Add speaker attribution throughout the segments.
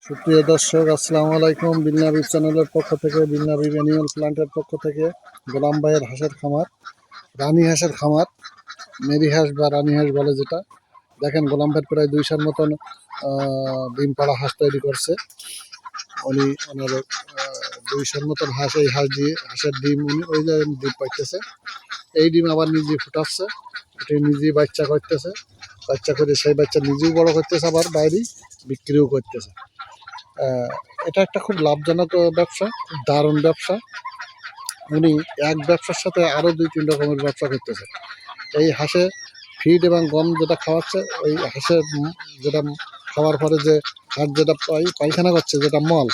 Speaker 1: সুপ্রিয় দর্শক, আসসালামু আলাইকুম। বিলনাবি চ্যানেলের পক্ষ থেকে, বিলনাবি অ্যানিমাল প্ল্যান্টের পক্ষ থেকে গোলাম ভাইয়ের হাঁসের খামার, রানী হাঁসের খামার, মেরি হাঁস বা রানী হাঁস বলে যেটা। দেখেন, গোলাম ভাইয়ের প্রায় 200-র মতন ডিম পাড়া হাঁস তৈরি করছে। উনি ওনার 200-র মতন হাঁস, এই হাঁসের ডিম উনি ওই যে ডিম পাইতেছে। এই ডিম আবার নিজে ফুটাচ্ছে, এটি নিজেই বাচ্চা করতেছে। বাচ্চা করে সেই বাচ্চা নিজেও বড় করতেছে, আবার বাইরেই বিক্রিও করতেছে। এটা একটা খুব লাভজনক ব্যবসা, খুব দারুণ ব্যবসা। উনি এক ব্যবসার সাথে আরও 2-3 রকমের ব্যবসা করতেছে। এই হাঁসে ফিড এবং গম যেটা খাওয়াচ্ছে, ওই হাঁসের যেটা খাওয়ার পরে যে হাঁস যেটা পায়খানা করছে, যেটা মল,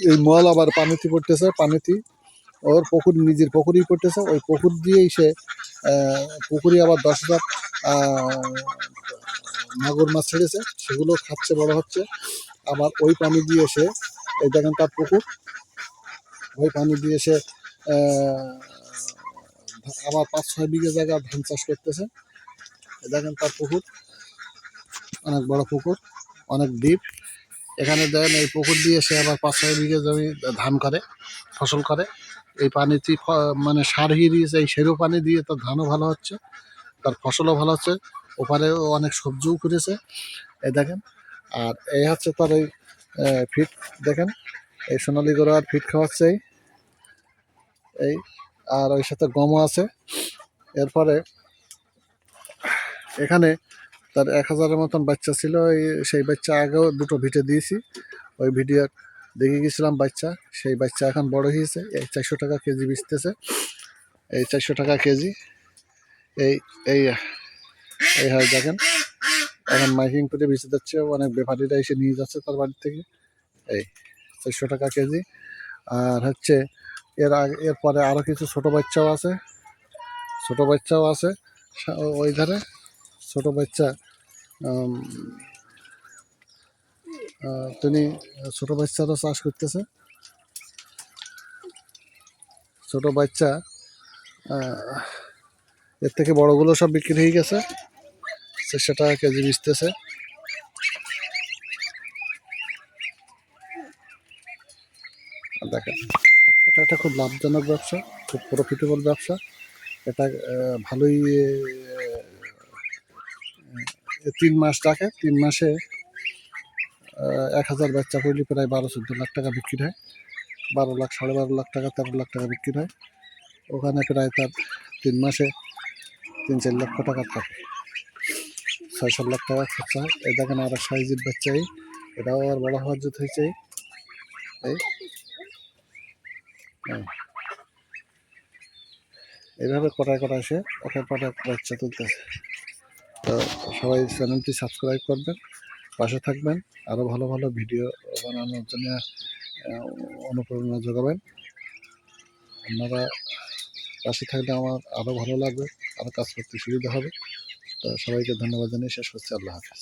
Speaker 1: এই মল আবার পানিতে পড়তেছে। পানিতে ওর পুকুর, নিজের পুকুরেই পড়তেছে। ওই পুকুর দিয়েই সে পুকুরে আবার 10,000 মাগুর মাছ ছেড়েছে, সেগুলো খাচ্ছে, বড় হচ্ছে। আবার ওই পানি দিয়ে সে, এই দেখেন তার পুকুর, ওই পানি দিয়ে সে আবার 5-6 বিঘা জায়গা ধান চাষ করতেছে। দেখেন তার পুকুর, অনেক বড় পুকুর, অনেক ডিপ। এখানে দেখেন এই পুকুর দিয়ে সে আবার 5-6 বিঘা জমি ধান করে, ফসল করে। এই পানিতে মানে সার দিয়েছে, এই সেরু পানি দিয়ে তার ধানও ভালো হচ্ছে, তার ফসলও ভালো হচ্ছে। ওপারেও অনেক সবজিও করেছে, এই দেখেন। আর এই হচ্ছে তার এই ফিট, দেখেন এই সোনালী গরুয়ার ফিট খাওয়াচ্ছে এই। আর ওই সাথে গমও আছে। এরপরে এখানে তার 1000-এর মতন বাচ্চা ছিল। সেই বাচ্চা আগেও 2টো ভিডিও দিয়েছি, ওই ভিডিও দেখে গেছিলাম বাচ্চা। সেই বাচ্চা এখন বড় হয়েছে, এই 400 টাকা কেজি বেচতেছে। এই 400 টাকা কেজি। এই এই এই হয় দেখেন, এখন মাইকিং করে বেঁচে যাচ্ছে, অনেক ব্যাপারীরা এসে নিয়ে যাচ্ছে তার বাড়ি থেকে। এই 400 টাকা কেজি। আর হচ্ছে এরপরে আরও কিছু ছোট বাচ্চাও আছে, ওই ধারে ছোট বাচ্চা। তিনি ছোট বাচ্চারও চাষ করতেছে। ছোট বাচ্চা এর থেকে বড়গুলো সব বিক্রি হয়ে গেছে, 400 টাকা কেজি বেচতেছে। দেখেন, এটা একটা খুব লাভজনক ব্যবসা, খুব প্রফিটেবল ব্যবসা। এটা ভালোই 3 মাস রাখে। 3 মাসে 1000 বাচ্চা করলে প্রায় 12-14 লাখ টাকা বিক্রি হয়। 12 লাখ, 12.5 লাখ টাকা, 13 লাখ টাকা বিক্রি হয়। ওখানে প্রায় তার 3 মাসে 3-4 লক্ষ টাকা থাকে, 6-7 লাখ টাকা খরচা হয়। এই দেখেন আর সাইজের বাচ্চা, এটাও আর বড় হওয়ার জন্য হয়েছে। এই এইভাবে কটায় সে ওকে বাচ্চা তুলতেছে। তো সবাই চ্যানেলটি সাবস্ক্রাইব করবেন, পাশে থাকবেন, আরও ভালো ভালো ভিডিও বানানোর জন্য অনুপ্রেরণা যোগাবেন। আপনারা পাশে থাকলে আমার আরও ভালো লাগবে, আরও কাজ করতে সুবিধা হবে। তো সবাইকে ধন্যবাদ জানিয়ে শেষ করছি। আল্লাহ হাফেজ।